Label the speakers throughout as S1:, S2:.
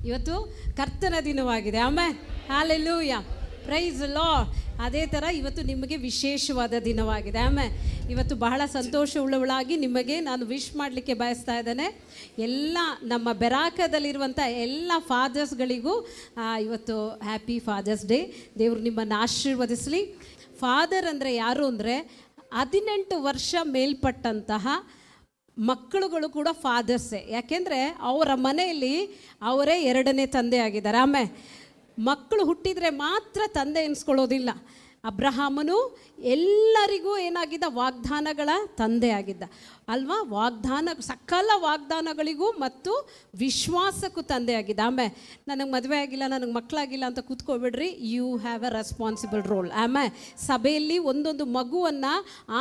S1: ಇವತ್ತು ಕರ್ತನ ದಿನವಾಗಿದೆ. Amen, hallelujah, praise lord. ಅದೇ ಥರ ಇವತ್ತು ನಿಮಗೆ ವಿಶೇಷವಾದ ದಿನವಾಗಿದೆ. ಆಮೇಲೆ ಇವತ್ತು ಬಹಳ ಸಂತೋಷವುಳ್ಳವಳಾಗಿ ನಿಮಗೆ ನಾನು ವಿಶ್ ಮಾಡಲಿಕ್ಕೆ ಬಯಸ್ತಾ ಇದ್ದೇನೆ. ಎಲ್ಲ ನಮ್ಮ ಬೆರಾಕದಲ್ಲಿರುವಂಥ ಎಲ್ಲ ಫಾದರ್ಸ್ಗಳಿಗೂ ಇವತ್ತು ಹ್ಯಾಪಿ ಫಾದರ್ಸ್ ಡೇ. ದೇವರು ನಿಮ್ಮನ್ನು ಆಶೀರ್ವದಿಸಲಿ. ಫಾದರ್ ಅಂದರೆ ಯಾರು ಅಂದರೆ 18 ವರ್ಷ ಮೇಲ್ಪಟ್ಟಂತಹ ಮಕ್ಕಳುಗಳು ಕೂಡ ಫಾದರ್ಸೇ. ಯಾಕೆಂದರೆ ಅವರ ಮನೆಯಲ್ಲಿ ಅವರೇ ಎರಡನೇ ತಂದೆ ಆಗಿದ್ದಾರೆ. ಆಮೇಲೆ ಮಕ್ಕಳು ಹುಟ್ಟಿದರೆ ಮಾತ್ರ ತಂದೆ ಎನಿಸ್ಕೊಳ್ಳೋದಿಲ್ಲ. ಅಬ್ರಹಾಮನು ಎಲ್ಲರಿಗೂ ಏನಾಗಿದ್ದ? ವಾಗ್ದಾನಗಳ ತಂದೆ ಆಗಿದ್ದ ಅಲ್ವಾ? ಸಕಲ ವಾಗ್ದಾನಗಳಿಗೂ ಮತ್ತು ವಿಶ್ವಾಸಕ್ಕೂ ತಂದೆ ಆಗಿದ್ದ. ಆಮೇಲೆ ನನಗೆ ಮದುವೆ ಆಗಿಲ್ಲ, ನನಗೆ ಮಕ್ಕಳಾಗಿಲ್ಲ ಅಂತ ಕೂತ್ಕೊಬಿಡ್ರಿ. You have a responsible role. ಆಮೇಲೆ ಸಭೆಯಲ್ಲಿ ಒಂದೊಂದು ಮಗುವನ್ನು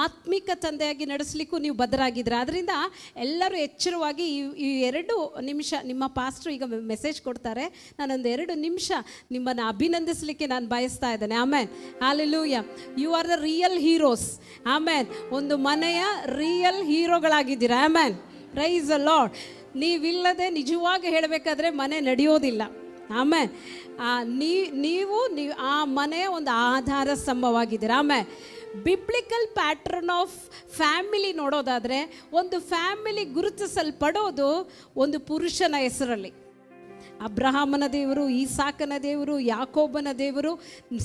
S1: ಆತ್ಮಿಕ ತಂದೆಯಾಗಿ ನಡೆಸಲಿಕ್ಕೂ ನೀವು ಬದ್ಧರಾಗಿದ್ರೆ. ಅದರಿಂದ ಎಲ್ಲರೂ ಎಚ್ಚರವಾಗಿ ಈ 2 ನಿಮಿಷ ನಿಮ್ಮ ಪಾಸ್ಟ್ರು ಈಗ ಮೆಸೇಜ್ ಕೊಡ್ತಾರೆ. ನಾನೊಂದು 2 ನಿಮಿಷ ನಿಮ್ಮನ್ನು ಅಭಿನಂದಿಸಲಿಕ್ಕೆ ನಾನು ಬಯಸ್ತಾ ಇದ್ದೇನೆ. ಆಮೇಲೆ hallelujah, you are the real heroes. ಆಮೇಲೆ ಒಂದು ಮನೆಯ ರಿಯಲ್ ಹೀರೋಗಳಾಗಿದ್ದೀರಾ. ಆಮೇಲೆ ಪ್ರೈಸ್ ದ ಲಾರ್ಡ್. ನೀವಿಲ್ಲದೆ ನಿಜವಾಗಿ ಹೇಳಬೇಕಾದ್ರೆ ಮನೆ ನಡೆಯೋದಿಲ್ಲ. ಆಮೇಲೆ ನೀವು ಆ ಮನೆಯ ಒಂದು ಆಧಾರ ಸ್ತಂಭವಾಗಿದ್ದೀರಾ. ಆಮೇಲೆ ಬಿಬ್ಲಿಕಲ್ ಪ್ಯಾಟ್ರನ್ ಆಫ್ ಫ್ಯಾಮಿಲಿ ನೋಡೋದಾದರೆ, ಒಂದು ಫ್ಯಾಮಿಲಿ ಗುರುತಿಸಲ್ಪಡೋದು ಒಂದು ಪುರುಷನ ಹೆಸರಲ್ಲಿ. ಅಬ್ರಹಾಮನ ದೇವರು, ಈಸಾಕನ ದೇವರು, ಯಾಕೋಬನ ದೇವರು.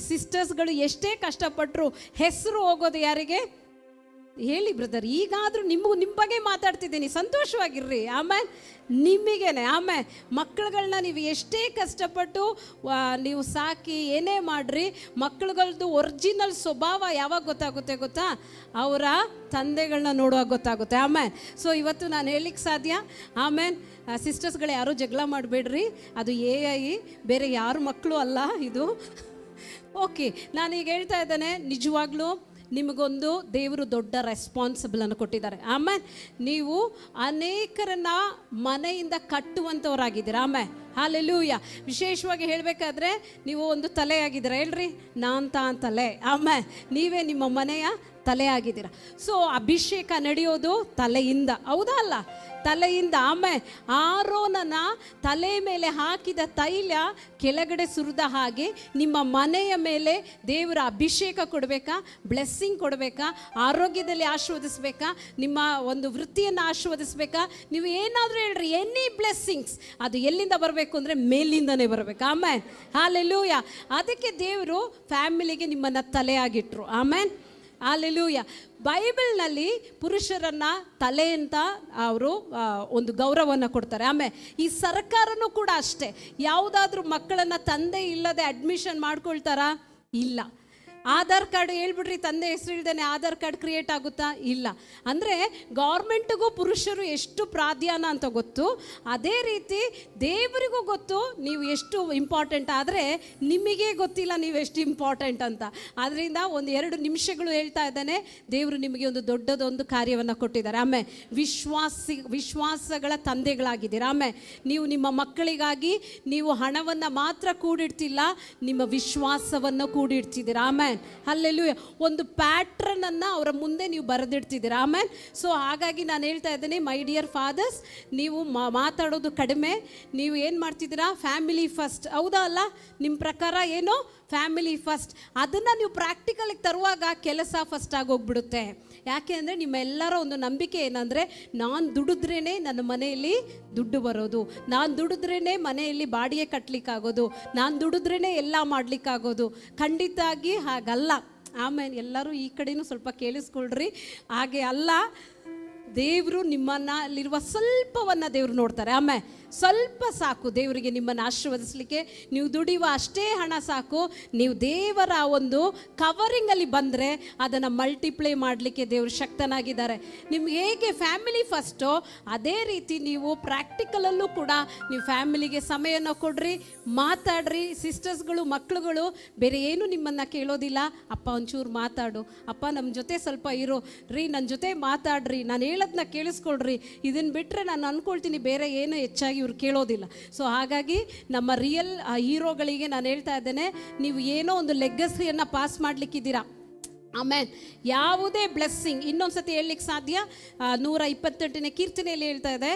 S1: ಸಿಸ್ಟರ್ಸ್ಗಳು ಎಷ್ಟೇ ಕಷ್ಟಪಟ್ಟರು ಹೆಸರು ಹೋಗೋದು ಯಾರಿಗೆ ಹೇಳಿ ಬ್ರದರ್? ಈಗಾದರೂ ನಿಮ್ಮ ಬಗ್ಗೆ ಮಾತಾಡ್ತಿದ್ದೀನಿ, ಸಂತೋಷವಾಗಿರ್ರಿ. ಆಮೇಲೆ ನಿಮಗೇನೆ. ಆಮೇಲೆ ಮಕ್ಕಳುಗಳನ್ನ ನೀವು ಎಷ್ಟೇ ಕಷ್ಟಪಟ್ಟು ನೀವು ಸಾಕಿ ಏನೇ ಮಾಡಿರಿ, ಮಕ್ಕಳುಗಳದ್ದು ಒರಿಜಿನಲ್ ಸ್ವಭಾವ ಯಾವಾಗ ಗೊತ್ತಾಗುತ್ತೆ ಗೊತ್ತಾ? ಅವರ ತಂದೆಗಳನ್ನ ನೋಡುವಾಗ ಗೊತ್ತಾಗುತ್ತೆ. ಆಮೇಲೆ ಸೊ ಇವತ್ತು ನಾನು ಹೇಳಲಿಕ್ಕೆ ಸಾಧ್ಯ. ಆಮೇಲೆ ಸಿಸ್ಟರ್ಸ್ಗಳು ಯಾರೂ ಜಗಳ ಮಾಡಬೇಡ್ರಿ, ಅದು AI, ಬೇರೆ ಯಾರು ಮಕ್ಕಳು ಅಲ್ಲ ಇದು. ಓಕೆ, ನಾನೀಗ ಹೇಳ್ತಾ ಇದ್ದೇನೆ, ನಿಜವಾಗ್ಲೂ ನಿಮಗೊಂದು ದೇವರು ದೊಡ್ಡ ರೆಸ್ಪಾನ್ಸಿಬಲನ್ನು ಕೊಟ್ಟಿದ್ದಾರೆ. ಆಮೇಲೆ ನೀವು ಅನೇಕರನ್ನ ಮನೆಯಿಂದ ಕಟ್ಟುವಂಥವರಾಗಿದ್ದೀರಾ. ಆಮೇಲೆ ಹಲ್ಲೆಲೂಯಾ. ವಿಶೇಷವಾಗಿ ಹೇಳಬೇಕಾದ್ರೆ ನೀವು ಒಂದು ತಲೆಯಾಗಿದ್ದೀರಾ. ಹೇಳ್ರಿ, ನಾನು ತಲೆ. ಆಮೇಲೆ ನೀವೇ ನಿಮ್ಮ ಮನೆಯ ತಲೆ ಆಗಿದ್ದೀರ. ಸೊ ಅಭಿಷೇಕ ನಡೆಯೋದು ತಲೆಯಿಂದ, ಹೌದಾ ಅಲ್ಲ? ತಲೆಯಿಂದ. ಆಮೇಲೆ ಆರೋನನ ತಲೆ ಮೇಲೆ ಹಾಕಿದ ತೈಲ ಕೆಳಗಡೆ ಸುರಿದ ಹಾಗೆ ನಿಮ್ಮ ಮನೆಯ ಮೇಲೆ ದೇವರ ಅಭಿಷೇಕ ಕೊಡಬೇಕಾ, ಬ್ಲೆಸ್ಸಿಂಗ್ ಕೊಡಬೇಕಾ, ಆರೋಗ್ಯದಲ್ಲಿ ಆಶೀರ್ವದಿಸಬೇಕಾ, ನಿಮ್ಮ ಒಂದು ವೃತ್ತಿಯನ್ನು ಆಶೀರ್ವದಿಸಬೇಕಾ, ನೀವು ಏನಾದರೂ ಹೇಳ್ರಿ, ಎನಿ ಬ್ಲೆಸ್ಸಿಂಗ್ಸ್ ಅದು ಎಲ್ಲಿಂದ ಬರಬೇಕು ಅಂದರೆ ಮೇಲಿಂದನೇ ಬರಬೇಕು. ಆಮೇಲೆ ಹಲ್ಲೆಲೂಯಾ. ಅದಕ್ಕೆ ದೇವರು ಫ್ಯಾಮಿಲಿಗೆ ನಿಮ್ಮನ್ನು ತಲೆಯಾಗಿಟ್ರು. ಆಮೇಲೆ ಹಲ್ಲೆಲೂಯಾ. ಬೈಬಲ್ನಲ್ಲಿ ಪುರುಷರನ್ನು ತಲೆ ಅಂತ ಅವರು ಒಂದು ಗೌರವವನ್ನು ಕೊಡ್ತಾರೆ. ಆಮೇಲೆ ಈ ಸರ್ಕಾರನೂ ಕೂಡ ಅಷ್ಟೇ. ಯಾವುದಾದ್ರೂ ಮಕ್ಕಳನ್ನು ತಂದೆ ಇಲ್ಲದೆ ಅಡ್ಮಿಷನ್ ಮಾಡ್ಕೊಳ್ತಾರಾ? ಇಲ್ಲ. ಆಧಾರ್ ಕಾರ್ಡ್ ಹೇಳ್ಬಿಡ್ರಿ, ತಂದೆ ಹೆಸರು ಇಲ್ದೇನೆ ಆಧಾರ್ ಕಾರ್ಡ್ ಕ್ರಿಯೇಟ್ ಆಗುತ್ತಾ? ಇಲ್ಲ. ಅಂದರೆ ಗೌರ್ಮೆಂಟಿಗೂ ಪುರುಷರು ಎಷ್ಟು ಪ್ರಾಧಾನ್ಯ ಅಂತ ಗೊತ್ತು, ಅದೇ ರೀತಿ ದೇವರಿಗೂ ಗೊತ್ತು ನೀವು ಎಷ್ಟು ಇಂಪಾರ್ಟೆಂಟ್. ಆದರೆ ನಿಮಗೆ ಗೊತ್ತಿಲ್ಲ ನೀವು ಎಷ್ಟು ಇಂಪಾರ್ಟೆಂಟ್ ಅಂತ. ಆದ್ದರಿಂದ ಒಂದು 2 ನಿಮಿಷಗಳು ಹೇಳ್ತಾ ಇದ್ದಾನೆ, ದೇವರು ನಿಮಗೆ ಒಂದು ದೊಡ್ಡದೊಂದು ಕಾರ್ಯವನ್ನು ಕೊಟ್ಟಿದ್ದಾರೆ. ಆಮೇಲೆ ವಿಶ್ವಾಸಗಳ ತಂದೆಗಳಾಗಿದ್ದೀರಾ. ಆಮೇಲೆ ನೀವು ನಿಮ್ಮ ಮಕ್ಕಳಿಗಾಗಿ ನೀವು ಹಣವನ್ನು ಮಾತ್ರ ಕೂಡಿಡ್ತಿಲ್ಲ, ನಿಮ್ಮ ವಿಶ್ವಾಸವನ್ನು ಕೂಡಿಡ್ತಿದ್ದೀರಾ. ಆಮೇಲೆ ಹಲ್ಲೆಲೂಯಾ. ಒಂದು ಪ್ಯಾಟ್ರನ್ ಅನ್ನು ಅವರ ಮುಂದೆ ನೀವು ಬರೆದಿಡ್ತಿದ್ದೀರಾ. ಆಮೇಲೆ ಸೊ ಹಾಗಾಗಿ ನಾನು ಹೇಳ್ತಾ ಇದ್ದೀನಿ, ಮೈ ಡಿಯರ್ ಫಾದರ್ಸ್, ನೀವು ಮಾತಾಡೋದು ಕಡಿಮೆ, ನೀವು ಏನು ಮಾಡ್ತಿದ್ದೀರಾ? ಫ್ಯಾಮಿಲಿ ಫಸ್ಟ್, ಹೌದಾ ಅಲ್ಲ? ನಿಮ್ಮ ಪ್ರಕಾರ ಏನು? Family first. ಅದನ್ನು ನೀವು ಪ್ರಾಕ್ಟಿಕಲಿಗೆ ತರುವಾಗ ಕೆಲಸ ಫಸ್ಟ್ ಆಗೋಗ್ಬಿಡುತ್ತೆ. ಯಾಕೆ ಅಂದರೆ ನಿಮ್ಮೆಲ್ಲರ ಒಂದು ನಂಬಿಕೆ ಏನಂದರೆ, ನಾನು ದುಡಿದ್ರೇ ನನ್ನ ಮನೆಯಲ್ಲಿ ದುಡ್ಡು ಬರೋದು, ನಾನು ದುಡಿದ್ರೇ ಮನೆಯಲ್ಲಿ ಬಾಡಿಗೆ ಕಟ್ಟಲಿಕ್ಕಾಗೋದು, ನಾನು ದುಡಿದ್ರೇ ಎಲ್ಲ ಮಾಡಲಿಕ್ಕಾಗೋದು. ಖಂಡಿತವಾಗಿ ಹಾಗಲ್ಲ. ಆಮೇಲೆ ಎಲ್ಲರೂ ಈ ಕಡೆನೂ ಸ್ವಲ್ಪ ಕೇಳಿಸ್ಕೊಳ್ರಿ, ಹಾಗೆ ಅಲ್ಲ. ದೇವರು ನಿಮ್ಮನ್ನಲ್ಲಿರುವ ಸ್ವಲ್ಪವನ್ನು ದೇವರು ನೋಡ್ತಾರೆ. ಆಮೇಲೆ ಸ್ವಲ್ಪ ಸಾಕು ದೇವರಿಗೆ ನಿಮ್ಮನ್ನು ಆಶೀರ್ವದಿಸಲಿಕ್ಕೆ. ನೀವು ದುಡಿಯುವ ಅಷ್ಟೇ ಹಣ ಸಾಕು. ನೀವು ದೇವರ ಒಂದು ಕವರಿಂಗಲ್ಲಿ ಬಂದರೆ ಅದನ್ನು ಮಲ್ಟಿಪ್ಲೈ ಮಾಡಲಿಕ್ಕೆ ದೇವರು ಶಕ್ತನಾಗಿದ್ದಾರೆ. ನಿಮ್ಗೆ ಹೇಗೆ ಫ್ಯಾಮಿಲಿ ಫಸ್ಟೋ ಅದೇ ರೀತಿ ನೀವು ಪ್ರಾಕ್ಟಿಕಲಲ್ಲೂ ಕೂಡ ನೀವು ಫ್ಯಾಮಿಲಿಗೆ ಸಮಯನ ಕೊಡ್ರಿ, ಮಾತಾಡ್ರಿ. ಸಿಸ್ಟರ್ಸ್ಗಳು, ಮಕ್ಕಳುಗಳು ಬೇರೆ ಏನು ನಿಮ್ಮನ್ನು ಕೇಳೋದಿಲ್ಲ. ಅಪ್ಪ ಒಂಚೂರು ಮಾತಾಡು, ಅಪ್ಪ ನಮ್ಮ ಜೊತೆ ಸ್ವಲ್ಪ ಇರೋ ರೀ, ನನ್ನ ಜೊತೆ ಮಾತಾಡ್ರಿ, ನಾನು ಹೇಳೋದನ್ನ ಕೇಳಿಸ್ಕೊಳ್ರಿ. ಇದನ್ನು ಬಿಟ್ಟರೆ ನಾನು ಅಂದ್ಕೊಳ್ತೀನಿ ಬೇರೆ ಏನು ಹೆಚ್ಚಾಗಿ ಇವ್ರು ಕೇಳೋದಿಲ್ಲ. ಸೊ ಹಾಗಾಗಿ ನಮ್ಮ ರಿಯಲ್ ಹೀರೋಗಳಿಗೆ ನಾನು ಹೇಳ್ತಾ ಇದ್ದೇನೆ, ನೀವು ಏನೋ ಒಂದು ಲೆಗಸಿಯನ್ನು ಪಾಸ್ ಮಾಡಲಿಕ್ಕಿದ್ದೀರಾ. ಆಮೇನ್. ಯಾವುದೇ ಬ್ಲೆಸ್ಸಿಂಗ್, ಇನ್ನೊಂದ್ಸತಿ ಹೇಳಲಿಕ್ಕೆ ಸಾಧ್ಯ, 128ನೇ ಕೀರ್ತನೆಯಲ್ಲಿ ಹೇಳ್ತಾ ಇದೆ,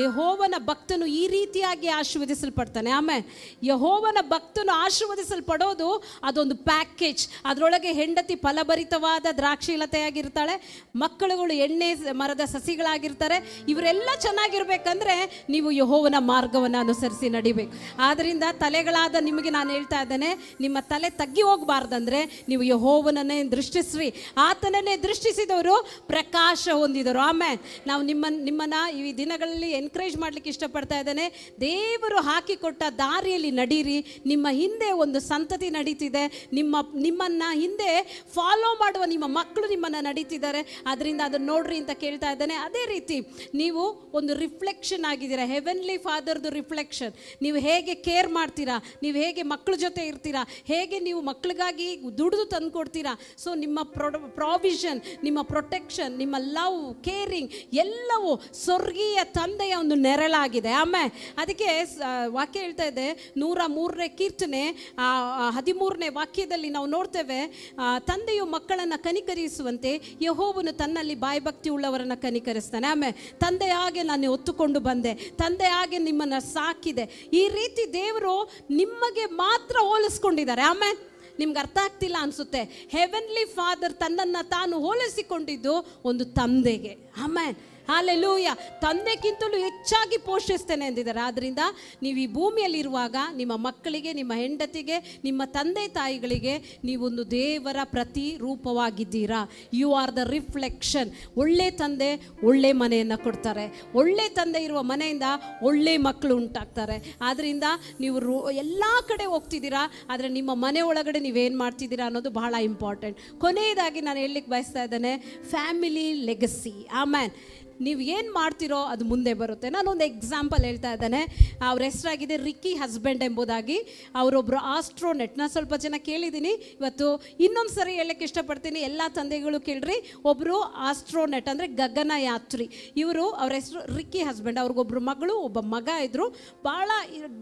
S1: ಯೆಹೋವನ ಭಕ್ತನು ಈ ರೀತಿಯಾಗಿ ಆಶೀರ್ವದಿಸಲ್ಪಡ್ತಾನೆ. ಆಮೇಲೆ ಯೆಹೋವನ ಭಕ್ತನು ಆಶೀರ್ವದಿಸಲ್ಪಡೋದು ಅದೊಂದು ಪ್ಯಾಕೇಜ್. ಅದರೊಳಗೆ ಹೆಂಡತಿ ಫಲಭರಿತವಾದ ದ್ರಾಕ್ಷಿಲತೆಯಾಗಿರ್ತಾಳೆ, ಮಕ್ಕಳುಗಳು ಎಣ್ಣೆ ಮರದ ಸಸಿಗಳಾಗಿರ್ತಾರೆ. ಇವರೆಲ್ಲ ಚೆನ್ನಾಗಿರ್ಬೇಕಂದ್ರೆ ನೀವು ಯೆಹೋವನ ಮಾರ್ಗವನ್ನು ಅನುಸರಿಸಿ ನಡಿಬೇಕು. ಆದ್ದರಿಂದ ತಲೆಗಳಾದ ನಿಮಗೆ ನಾನು ಹೇಳ್ತಾ ಇದ್ದೇನೆ, ನಿಮ್ಮ ತಲೆ ತಗ್ಗಿ ಹೋಗಬಾರ್ದಂದ್ರೆ ನೀವು ಯೆಹೋವನನ್ನೇ ಆತನನ್ನೇ ದೃಷ್ಟಿಸಿದವರು ಪ್ರಕಾಶ ಹೊಂದಿದರು. ಆಮೇಲೆ ನಾವು ನಿಮ್ಮನ್ನ ಈ ದಿನಗಳಲ್ಲಿ ಎನ್ಕರೇಜ್ ಮಾಡ್ಲಿಕ್ಕೆ ಇಷ್ಟಪಡ್ತಾ ಇದ್ದೇನೆ. ದೇವರು ಹಾಕಿಕೊಟ್ಟ ದಾರಿಯಲ್ಲಿ ನಡೀರಿ. ನಿಮ್ಮ ಹಿಂದೆ ಒಂದು ಸಂತತಿ ನಡೀತಿದೆ, ನಿಮ್ಮನ್ನ ಹಿಂದೆ ಫಾಲೋ ಮಾಡುವ ನಿಮ್ಮ ಮಕ್ಕಳು ನಿಮ್ಮನ್ನ ನಡೀತಿದ್ದಾರೆ. ಅದರಿಂದ ಅದನ್ನು ನೋಡ್ರಿ ಅಂತ ಕೇಳ್ತಾ ಇದ್ದೇನೆ. ಅದೇ ರೀತಿ ನೀವು ಒಂದು ರಿಫ್ಲೆಕ್ಷನ್ ಆಗಿದ್ದೀರಾ, ಹೆವೆನ್ಲಿ ಫಾದರ್ದು ರಿಫ್ಲೆಕ್ಷನ್. ನೀವು ಹೇಗೆ ಕೇರ್ ಮಾಡ್ತೀರಾ, ನೀವು ಹೇಗೆ ಮಕ್ಕಳ ಜೊತೆ ಇರ್ತೀರಾ, ಹೇಗೆ ನೀವು ಮಕ್ಕಳಿಗಾಗಿ ದುಡಿದು ತಂದು ಕೊಡ್ತೀರಾ. ಸೊ ನಿಮ್ಮ ಪ್ರಾವಿಷನ್, ನಿಮ್ಮ ಪ್ರೊಟೆಕ್ಷನ್, ನಿಮ್ಮ ಲವ್, ಕೇರಿಂಗ್ ಎಲ್ಲವೂ ಸ್ವರ್ಗೀಯ ತಂದೆಯ ಒಂದು ನೆರಳಾಗಿದೆ. ಆಮೇಲೆ ಅದಕ್ಕೆ ವಾಕ್ಯ ಹೇಳ್ತಾ ಇದೆ, 103ನೇ ಕೀರ್ತನೆ 13ನೇ ವಾಕ್ಯದಲ್ಲಿ ನಾವು ನೋಡ್ತೇವೆ, ತಂದೆಯು ಮಕ್ಕಳನ್ನು ಕನಿಕರಿಸುವಂತೆ ಯೆಹೋವನು ತನ್ನಲ್ಲಿ ಬಾಯ್ಭಕ್ತಿ ಉಳ್ಳವರನ್ನು ಕನಿಕರಿಸ್ತಾನೆ. ಆಮೇಲೆ ತಂದೆ ಹಾಗೆ ನಾನು ಒತ್ತುಕೊಂಡು ಬಂದೆ, ತಂದೆ ಹಾಗೆ ನಿಮ್ಮನ್ನು ಸಾಕಿದೆ. ಈ ರೀತಿ ದೇವರು ನಿಮಗೆ ಮಾತ್ರ ಹೋಲಿಸ್ಕೊಂಡಿದ್ದಾರೆ. ಆಮೇಲೆ ನಿಮ್ಗೆ ಅರ್ಥ ಆಗ್ತಿಲ್ಲ ಅನಿಸುತ್ತೆ. ಹೆವೆನ್ಲಿ ಫಾದರ್ ತನ್ನನ್ನು ತಾನು ಹೋಲಿಸಿಕೊಂಡಿದ್ದು ಒಂದು ತಂದೆಗೆ. ಆಮೇಲೆ ಹಾಲೆಲೂಯ. ತಂದೆಗಿಂತಲೂ ಹೆಚ್ಚಾಗಿ ಪೋಷಿಸ್ತೇನೆ ಎಂದಿದ್ದಾರೆ. ಆದ್ದರಿಂದ ನೀವು ಈ ಭೂಮಿಯಲ್ಲಿರುವಾಗ ನಿಮ್ಮ ಮಕ್ಕಳಿಗೆ, ನಿಮ್ಮ ಹೆಂಡತಿಗೆ, ನಿಮ್ಮ ತಂದೆ ತಾಯಿಗಳಿಗೆ ನೀವೊಂದು ದೇವರ ಪ್ರತಿರೂಪವಾಗಿದ್ದೀರಾ. You are the reflection. ಒಳ್ಳೆ ತಂದೆ ಒಳ್ಳೆ ಮನೆಯನ್ನು ಕೊಡ್ತಾರೆ. ಒಳ್ಳೆ ತಂದೆ ಇರುವ ಮನೆಯಿಂದ ಒಳ್ಳೆ ಮಕ್ಕಳು ಉಂಟಾಗ್ತಾರೆ. ಆದ್ದರಿಂದ ನೀವು ಎಲ್ಲ ಕಡೆ ಹೋಗ್ತಿದ್ದೀರಾ, ಆದರೆ ನಿಮ್ಮ ಮನೆ ಒಳಗಡೆ ನೀವೇನು ಮಾಡ್ತಿದ್ದೀರಾ ಅನ್ನೋದು ಬಹಳ ಇಂಪಾರ್ಟೆಂಟ್. ಕೊನೆಯದಾಗಿ ನಾನು ಹೇಳಲಿಕ್ಕೆ ಬಯಸ್ತಾ ಇದ್ದೇನೆ, ಫ್ಯಾಮಿಲಿ ಲೆಗಸಿ. ಆಮೇಲೆ ನೀವು ಏನು ಮಾಡ್ತಿರೋ ಅದು ಮುಂದೆ ಬರುತ್ತೆ. ನಾನೊಂದು ಎಕ್ಸಾಂಪಲ್ ಹೇಳ್ತಾ ಇದ್ದೇನೆ. ಅವ್ರ ಹೆಸರಾಗಿದೆ ರಿಕ್ಕಿ ಹಸ್ಬೆಂಡ್ ಎಂಬುದಾಗಿ. ಅವರೊಬ್ಬರು ಆಸ್ಟ್ರೋನೆಟ್. ನಾನು ಸ್ವಲ್ಪ ಜನ ಕೇಳಿದ್ದೀನಿ, ಇವತ್ತು ಇನ್ನೊಂದು ಸರಿ ಹೇಳಕ್ಕೆ ಇಷ್ಟಪಡ್ತೀನಿ. ಎಲ್ಲ ತಂದೆಗಳು ಕೇಳ್ರಿ. ಒಬ್ಬರು ಆಸ್ಟ್ರೋನೆಟ್ ಅಂದರೆ ಗಗನಯಾತ್ರಿ. ಅವ್ರ ಹೆಸರು ರಿಕ್ಕಿ ಹಸ್ಬೆಂಡ್. ಅವ್ರಿಗೊಬ್ರು ಮಗಳು, ಒಬ್ಬ ಮಗ ಇದ್ದರು. ಭಾಳ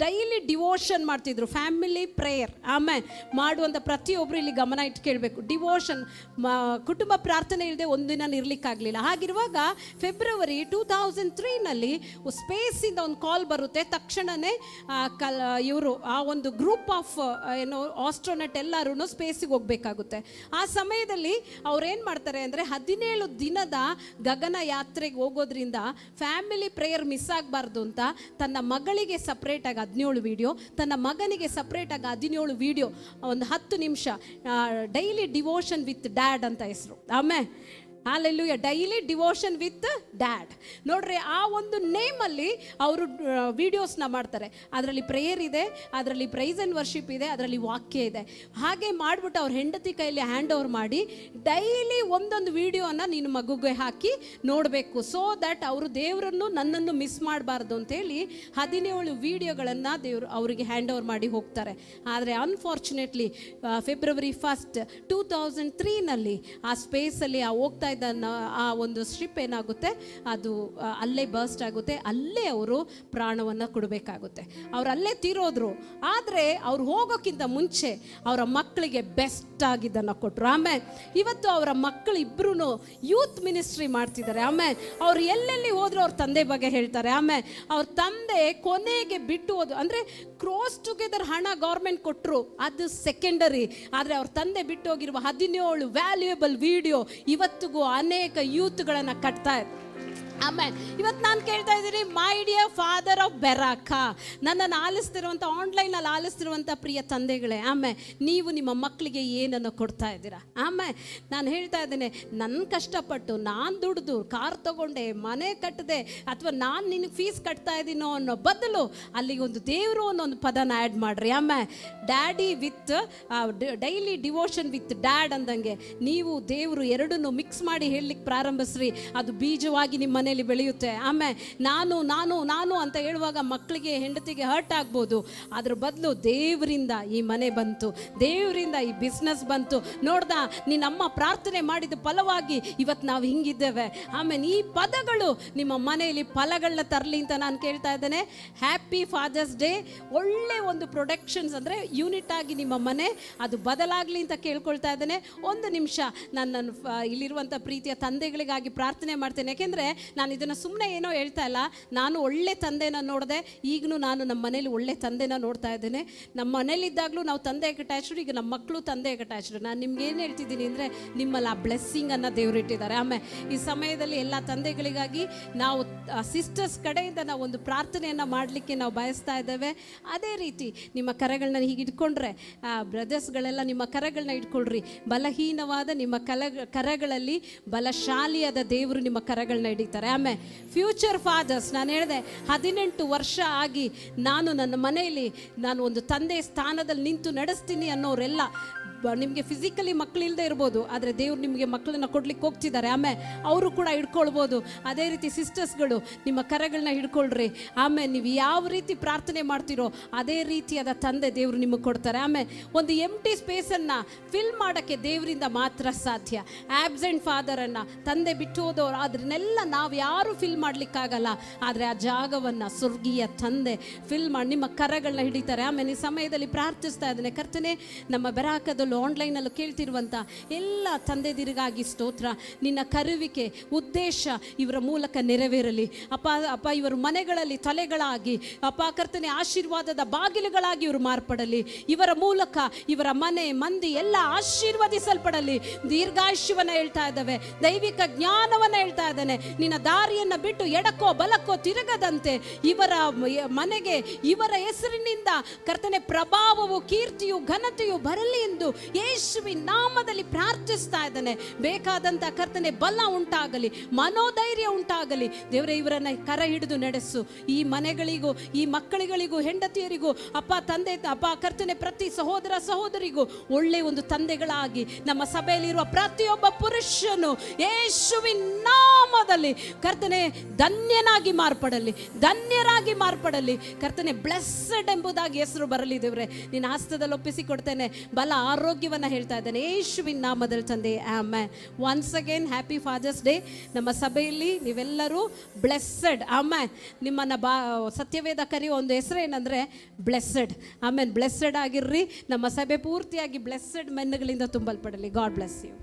S1: ಡೈಲಿ ಡಿವೋಷನ್ ಮಾಡ್ತಿದ್ರು, ಫ್ಯಾಮಿಲಿ ಪ್ರೇಯರ್. ಆಮೇಲೆ ಮಾಡುವಂಥ ಪ್ರತಿಯೊಬ್ಬರು ಇಲ್ಲಿ ಗಮನ ಇಟ್ಟು ಕೇಳಬೇಕು. ಡಿವೋಷನ್, ಕುಟುಂಬ ಪ್ರಾರ್ಥನೆ ಇಲ್ಲದೆ ಒಂದಿನ ಇರಲಿಕ್ಕಾಗಲಿಲ್ಲ. ಹಾಗಿರುವಾಗ ಫೆಬ್ರವರಿ 2003ನಲ್ಲಿ ಸ್ಪೇಸಿಂದ ಒಂದು ಕಾಲ್ ಬರುತ್ತೆ. ತಕ್ಷಣವೇ ಇವರು ಆ ಒಂದು ಗ್ರೂಪ್ ಆಫ್ ಆಸ್ಟ್ರೋನೆಟ್ ಎಲ್ಲರೂ ಸ್ಪೇಸಿಗೆ ಹೋಗಬೇಕಾಗುತ್ತೆ. ಆ ಸಮಯದಲ್ಲಿ ಅವ್ರೇನು ಮಾಡ್ತಾರೆ ಅಂದರೆ 17 ದಿನದ ಗಗನ ಯಾತ್ರೆಗೆ ಹೋಗೋದ್ರಿಂದ ಫ್ಯಾಮಿಲಿ ಪ್ರೇಯರ್ ಮಿಸ್ ಆಗಬಾರ್ದು ಅಂತ ತನ್ನ ಮಗಳಿಗೆ ಸಪ್ರೇಟಾಗಿ 17 ವಿಡಿಯೋ, ತನ್ನ ಮಗನಿಗೆ ಸಪ್ರೇಟಾಗಿ 17 ವಿಡಿಯೋ, ಒಂದು 10 ನಿಮಿಷ ಡೈಲಿ ಡಿವೋಷನ್ ವಿತ್ ಡ್ಯಾಡ್ ಅಂತ ಹೆಸರು. ಆಮೇಲೆ hallelujah, daily devotion with dad. ನೋಡ್ರಿ, ಆ ಒಂದು ನೇಮಲ್ಲಿ ಅವರು ವಿಡಿಯೋಸ್ನ ಮಾಡ್ತಾರೆ. ಅದರಲ್ಲಿ ಪ್ರೇಯರ್ ಇದೆ, ಅದರಲ್ಲಿ ಪ್ರೈಸ್ ಆ್ಯಂಡ್ ವರ್ಷಿಪ್ ಇದೆ, ಅದರಲ್ಲಿ ವಾಕ್ಯ ಇದೆ. ಹಾಗೆ ಮಾಡಿಬಿಟ್ಟು ಅವ್ರ ಹೆಂಡತಿ ಕೈಯಲ್ಲಿ ಹ್ಯಾಂಡ್ ಓವರ್ ಮಾಡಿ ಡೈಲಿ ಒಂದೊಂದು ವಿಡಿಯೋನ ನೀನು ಮಗುಗೆ ಹಾಕಿ ನೋಡಬೇಕು. ಸೊ ದ್ಯಾಟ್ ಅವರು ದೇವರನ್ನು ನನ್ನನ್ನು ಮಿಸ್ ಮಾಡಬಾರ್ದು ಅಂತೇಳಿ 17 ವಿಡಿಯೋಗಳನ್ನು ದೇವರು ಅವರಿಗೆ ಹ್ಯಾಂಡ್ ಓವರ್ ಮಾಡಿ ಹೋಗ್ತಾರೆ. ಆದರೆ ಅನ್ಫಾರ್ಚುನೇಟ್ಲಿ ಫೆಬ್ರವರಿ 1, 2003ನಲ್ಲಿ ಆ ಸ್ಪೇಸಲ್ಲಿ ಹೋಗ್ತಾ ಇದ್ದ ಆ ಒಂದು ಶಿಪ್ ಏನಾಗುತ್ತೆ, ಅದು ಅಲ್ಲೇ ಬರ್ಸ್ಟ್ ಆಗುತ್ತೆ. ಅಲ್ಲೇ ಅವರು ಪ್ರಾಣವನ್ನು ಕೊಡಬೇಕಾಗುತ್ತೆ. ಅವ್ರು ಅಲ್ಲೇ ತೀರೋದ್ರು. ಆದರೆ ಅವ್ರು ಹೋಗೋಕ್ಕಿಂತ ಮುಂಚೆ ಅವರ ಮಕ್ಕಳಿಗೆ ಬೆಸ್ಟ್ ಆಗಿದ್ದನ್ನು ಕೊಟ್ಟರು. ಆಮೇಲೆ ಇವತ್ತು ಅವರ ಮಕ್ಕಳು ಇಬ್ಬರೂ ಯೂತ್ ಮಿನಿಸ್ಟ್ರಿ ಮಾಡ್ತಿದ್ದಾರೆ. ಆಮೇಲೆ ಅವ್ರು ಎಲ್ಲೆಲ್ಲಿ ಹೋದ್ರು ಅವ್ರ ತಂದೆ ಬಗ್ಗೆ ಹೇಳ್ತಾರೆ. ಆಮೇಲೆ ಅವ್ರ ತಂದೆ ಕೊನೆಗೆ ಬಿಟ್ಟು ಹೋದ್ರು. ಅಂದರೆ ಕ್ರೋಸ್ ಟುಗೆದರ್ ಹಣ ಗೌರ್ಮೆಂಟ್ ಕೊಟ್ಟರು, ಅದು ಸೆಕೆಂಡರಿ. ಆದರೆ ಅವ್ರ ತಂದೆ ಬಿಟ್ಟು ಹೋಗಿರುವ 17 ವ್ಯಾಲ್ಯೂಯಬಲ್ ವಿಡಿಯೋ ಇವತ್ತಿಗೂ ಅನೇಕ ಯೂತ್ಗಳನ್ನು ಕಟ್ತಾ ಇದೆ. ಆಮೇಲೆ ಇವತ್ತು ನಾನು ಕೇಳ್ತಾ ಇದ್ದೀನಿ, ಮೈ ಡಿಯರ್ ಫಾದರ್ ಆಫ್ ಬೆರಾಕಾ, ನನ್ನನ್ನು ಆಲಿಸ್ತಿರುವಂಥ, ಆನ್ಲೈನಲ್ಲಿ ಆಲಿಸ್ತಿರುವಂಥ ಪ್ರಿಯ ತಂದೆಗಳೇ, ಆಮೇಲೆ ನೀವು ನಿಮ್ಮ ಮಕ್ಕಳಿಗೆ ಏನನ್ನು ಕೊಡ್ತಾ ಇದ್ದೀರಾ? ಆಮೇಲೆ ನಾನು ಹೇಳ್ತಾ ಇದ್ದೇನೆ, ನನ್ನ ಕಷ್ಟಪಟ್ಟು ನಾನು ದುಡಿದು ಕಾರ್ ತೊಗೊಂಡೆ, ಮನೆ ಕಟ್ಟಿದೆ, ಅಥವಾ ನಾನು ನಿನಗೆ ಫೀಸ್ ಕಟ್ತಾ ಇದ್ದೀನೋ ಅನ್ನೋ ಬದಲು ಅಲ್ಲಿಗೆ ಒಂದು ದೇವರು ಅನ್ನೊಂದು ಪದನ ಆ್ಯಡ್ ಮಾಡಿರಿ. ಆಮೇಲೆ daddy with daily devotion with dad ಅಂದಂಗೆ ನೀವು ದೇವರು ಎರಡನ್ನೂ ಮಿಕ್ಸ್ ಮಾಡಿ ಹೇಳಲಿಕ್ಕೆ ಪ್ರಾರಂಭಿಸ್ರಿ. ಅದು ಬೀಜವಾಗಿ ನಿಮ್ಮ ಮನೆಯಲ್ಲಿ ಬೆಳೆಯುತ್ತೆ. ಆಮೇಲೆ ನಾನು ನಾನು ನಾನು ಅಂತ ಹೇಳುವಾಗ ಮಕ್ಕಳಿಗೆ ಹೆಂಡತಿಗೆ ಹರ್ಟ್ ಆಗ್ಬೋದು. ಅದ್ರ ಬದಲು ದೇವರಿಂದ ಈ ಮನೆ ಬಂತು, ದೇವರಿಂದ ಈ ಬಿಸ್ನೆಸ್ ಬಂತು. ನೋಡ್ದ, ನಿನ್ನಮ್ಮ ಪ್ರಾರ್ಥನೆ ಮಾಡಿದ ಫಲವಾಗಿ ಇವತ್ತು ನಾವು ಹಿಂಗಿದ್ದೇವೆ. ಆಮೇಲೆ ಈ ಪದಗಳು ನಿಮ್ಮ ಮನೆಯಲ್ಲಿ ಫಲಗಳನ್ನ ತರಲಿ ಅಂತ ನಾನು ಕೇಳ್ತಾ ಇದ್ದೇನೆ. Happy fathers day. ಒಳ್ಳೆ ಒಂದು ಪ್ರೊಡಕ್ಷನ್ಸ್ ಅಂದರೆ ಯೂನಿಟ್ ಆಗಿ ನಿಮ್ಮ ಮನೆ ಅದು ಬದಲಾಗಲಿ ಅಂತ ಕೇಳ್ಕೊಳ್ತಾ ಇದ್ದೇನೆ. ಒಂದು ನಿಮಿಷ ನಾನು ಇಲ್ಲಿರುವಂಥ ಪ್ರೀತಿಯ ತಂದೆಗಳಿಗಾಗಿ ಪ್ರಾರ್ಥನೆ ಮಾಡ್ತೇನೆ. ಯಾಕೆಂದರೆ ನಾನು ಇದನ್ನು ಸುಮ್ಮನೆ ಏನೋ ಹೇಳ್ತಾ ಇಲ್ಲ. ನಾನು ಒಳ್ಳೆ ತಂದೆನ ನೋಡಿದೆ, ಈಗಲೂ ನಾನು ನಮ್ಮ ಮನೇಲಿ ಒಳ್ಳೆ ತಂದೆನ ನೋಡ್ತಾ ಇದ್ದೇನೆ. ನಮ್ಮ ಮನೇಲಿದ್ದಾಗಲೂ ನಾವು ತಂದೆಗೆ ಅಟ್ಯಾಚ್ಡ್, ಈಗ ನಮ್ಮ ಮಕ್ಕಳು ತಂದೆಗೆ ಅಟ್ಯಾಚ್ಡ್. ನಾನು ನಿಮ್ಗೆ ಏನು ಹೇಳ್ತಿದ್ದೀನಿ ಅಂದರೆ, ನಿಮ್ಮಲ್ಲಿ ಆ ಬ್ಲೆಸ್ಸಿಂಗನ್ನು ದೇವರು ಇಟ್ಟಿದ್ದಾರೆ. ಆಮೇಲೆ ಈ ಸಮಯದಲ್ಲಿ ಎಲ್ಲ ತಂದೆಗಳಿಗಾಗಿ ನಾವು ಸಿಸ್ಟರ್ಸ್ ಕಡೆಯಿಂದ ನಾವು ಒಂದು ಪ್ರಾರ್ಥನೆಯನ್ನು ಮಾಡಲಿಕ್ಕೆ ನಾವು ಬಯಸ್ತಾ ಇದ್ದೇವೆ. ಅದೇ ರೀತಿ ನಿಮ್ಮ ಕರೆಗಳನ್ನ ಹೀಗೆ ಇಟ್ಕೊಂಡ್ರೆ, ಬ್ರದರ್ಸ್ಗಳೆಲ್ಲ ನಿಮ್ಮ ಕರೆಗಳನ್ನ ಇಟ್ಕೊಳ್ರಿ. ಬಲಹೀನವಾದ ನಿಮ್ಮ ಕರಗಳಲ್ಲಿ ಬಲಶಾಲಿಯಾದ ದೇವರು ನಿಮ್ಮ ಕರಗಳನ್ನ ಹಿಡಿತಾರೆ. ಆಮೇಲೆ ಫ್ಯೂಚರ್ ಫಾದರ್ಸ್, ನಾನು ಹೇಳಿದೆ 18 ವರ್ಷ ಆಗಿ ನಾನು ನನ್ನ ಮನೆಯಲ್ಲಿ ನಾನು ಒಂದು ತಂದೆ ಸ್ಥಾನದಲ್ಲಿ ನಿಂತು ನಡೆಸ್ತೀನಿ ಅನ್ನೋರೆಲ್ಲ, ನಿಮಗೆ ಫಿಸಿಕಲಿ ಮಕ್ಕಳಿಲ್ಲದೆ ಇರ್ಬೋದು, ಆದರೆ ದೇವ್ರು ನಿಮಗೆ ಮಕ್ಕಳನ್ನ ಕೊಡ್ಲಿಕ್ಕೆ ಹೋಗ್ತಿದ್ದಾರೆ. ಆಮೇಲೆ ಅವರು ಕೂಡ ಹಿಡ್ಕೊಳ್ಬೋದು. ಅದೇ ರೀತಿ ಸಿಸ್ಟರ್ಸ್ಗಳು ನಿಮ್ಮ ಕರಗಳನ್ನ ಹಿಡ್ಕೊಳ್ರಿ. ಆಮೇಲೆ ನೀವು ಯಾವ ರೀತಿ ಪ್ರಾರ್ಥನೆ ಮಾಡ್ತೀರೋ ಅದೇ ರೀತಿಯಾದ ತಂದೆ ದೇವರು ನಿಮಗೆ ಕೊಡ್ತಾರೆ. ಆಮೇಲೆ ಒಂದು ಎಂಟಿ ಸ್ಪೇಸನ್ನು ಫಿಲ್ ಮಾಡೋಕ್ಕೆ ದೇವರಿಂದ ಮಾತ್ರ ಸಾಧ್ಯ. ಆಬ್ಸೆಂಟ್ ಫಾದರನ್ನು, ತಂದೆ ಬಿಟ್ಟು ಹೋದವರು, ಅದನ್ನೆಲ್ಲ ನಾವು ಯಾರು ಫಿಲ್ ಮಾಡಲಿಕ್ಕಾಗಲ್ಲ. ಆದರೆ ಆ ಜಾಗವನ್ನು ಸ್ವರ್ಗೀಯ ತಂದೆ ಫಿಲ್ ಮಾಡಿ ನಿಮ್ಮ ಕರಗಳನ್ನ ಹಿಡಿತಾರೆ. ಆಮೇಲೆ ಈ ಸಮಯದಲ್ಲಿ ಪ್ರಾರ್ಥಿಸ್ತಾ ಇದ್ದೇನೆ, ಕರ್ತನೆ, ನಮ್ಮ ಬೆರಾಕದಲ್ಲೂ ಆನ್ಲೈನಲ್ಲೂ ಕೇಳ್ತಿರುವಂಥ ಎಲ್ಲ ತಂದೆದಿರಿಗಾಗಿ ಸ್ತೋತ್ರ. ನಿನ್ನ ಕರುವಿಕೆ ಉದ್ದೇಶ ಇವರ ಮೂಲಕ ನೆರವೇರಲಿ ಅಪ್ಪ. ಅಪ್ಪ, ಇವರು ಮನೆಗಳಲ್ಲಿ ತಲೆಗಳಾಗಿ ಅಪ್ಪ ಕರ್ತನೆ ಆಶೀರ್ವಾದದ ಬಾಗಿಲುಗಳಾಗಿ ಇವರು ಮಾರ್ಪಡಲಿ. ಇವರ ಮೂಲಕ ಇವರ ಮನೆ ಮಂದಿ ಎಲ್ಲ ಆಶೀರ್ವದಿಸಲ್ಪಡಲಿ. ದೀರ್ಘಾಯುಷ್ಯವನ್ನು ಹೇಳ್ತಾ ಇದ್ದಾವೆ, ದೈವಿಕ ಜ್ಞಾನವನ್ನು ಹೇಳ್ತಾ ಇದ್ದಾನೆ. ನಿನ್ನ ದಾರಿಯನ್ನು ಬಿಟ್ಟು ಎಡಕ್ಕೋ ಬಲಕ್ಕೋ ತಿರುಗದಂತೆ ಇವರ ಮನೆಗೆ ಇವರ ಹೆಸರಿನಿಂದ ಕರ್ತನೆ ಪ್ರಭಾವವು ಕೀರ್ತಿಯು ಘನತೆಯು ಬರಲಿ ಎಂದು ಯೇಸುವಿನ ನಾಮದಲ್ಲಿ ಪ್ರಾರ್ಥಿಸ್ತಾ ಇದ್ದಾನೆ. ಬೇಕಾದಂತ ಕರ್ತನೆ ಬಲ ಉಂಟಾಗಲಿ, ಮನೋಧೈರ್ಯ ಉಂಟಾಗಲಿ. ದೇವರೇ, ಇವರನ್ನ ಕರ ಹಿಡಿದು ನಡೆಸು. ಈ ಮನೆಗಳಿಗೂ ಈ ಮಕ್ಕಳಿಗಳಿಗೂ ಹೆಂಡತಿಯರಿಗೂ ಅಪ್ಪ ತಂದೆ ಅಪ್ಪ ಕರ್ತನೆ ಪ್ರತಿ ಸಹೋದರ ಸಹೋದರಿಗೂ ಒಳ್ಳೆ ಒಂದು ತಂದೆಗಳಾಗಿ ನಮ್ಮ ಸಭೆಯಲ್ಲಿರುವ ಪ್ರತಿಯೊಬ್ಬ ಪುರುಷನು ಯೇಸುವಿನ ನಾಮದಲ್ಲಿ ಕರ್ತನೆ ಧನ್ಯನಾಗಿ ಮಾರ್ಪಡಲಿ, ಧನ್ಯರಾಗಿ ಮಾರ್ಪಡಲಿ. ಕರ್ತನೆ ಬ್ಲೆಸ್ಸೆಡ್ ಎಂಬುದಾಗಿ ಹೆಸರು ಬರಲಿ. ದೇವರೇ, ನಿನ್ನ ಹಸ್ತದಲ್ಲಿ ಒಪ್ಪಿಸಿಕೊಡ್ತೇನೆ. ಬಲ ಆರೋಗ್ಯವನ್ನು ಹೇಳ್ತಾ ಇದ್ದೇನೆ ಯೇಸುವಿನ ನಾಮದಲ್ಲಿ ತಂದೆ, amen. Once again happy fathers day. ನಮ್ಮ ಸಭೆಯಲ್ಲಿ ನೀವೆಲ್ಲರೂ ಬ್ಲೆಸ್ಸೆಡ್. ಆಮೆನ್. ನಿಮ್ಮನ್ನು ಸತ್ಯವೇದ ಕರೆಯುವ ಒಂದು ಹೆಸರು ಏನಂದರೆ ಬ್ಲೆಸ್ಸೆಡ್. ಆಮೇಲೆ ಬ್ಲೆಸ್ಸೆಡ್ ಆಗಿರ್ರಿ. ನಮ್ಮ ಸಭೆ ಪೂರ್ತಿಯಾಗಿ ಬ್ಲೆಸ್ಸೆಡ್ ಮೆನ್ಗಳಿಂದ ತುಂಬಲ್ಪಡಲಿ. God bless you.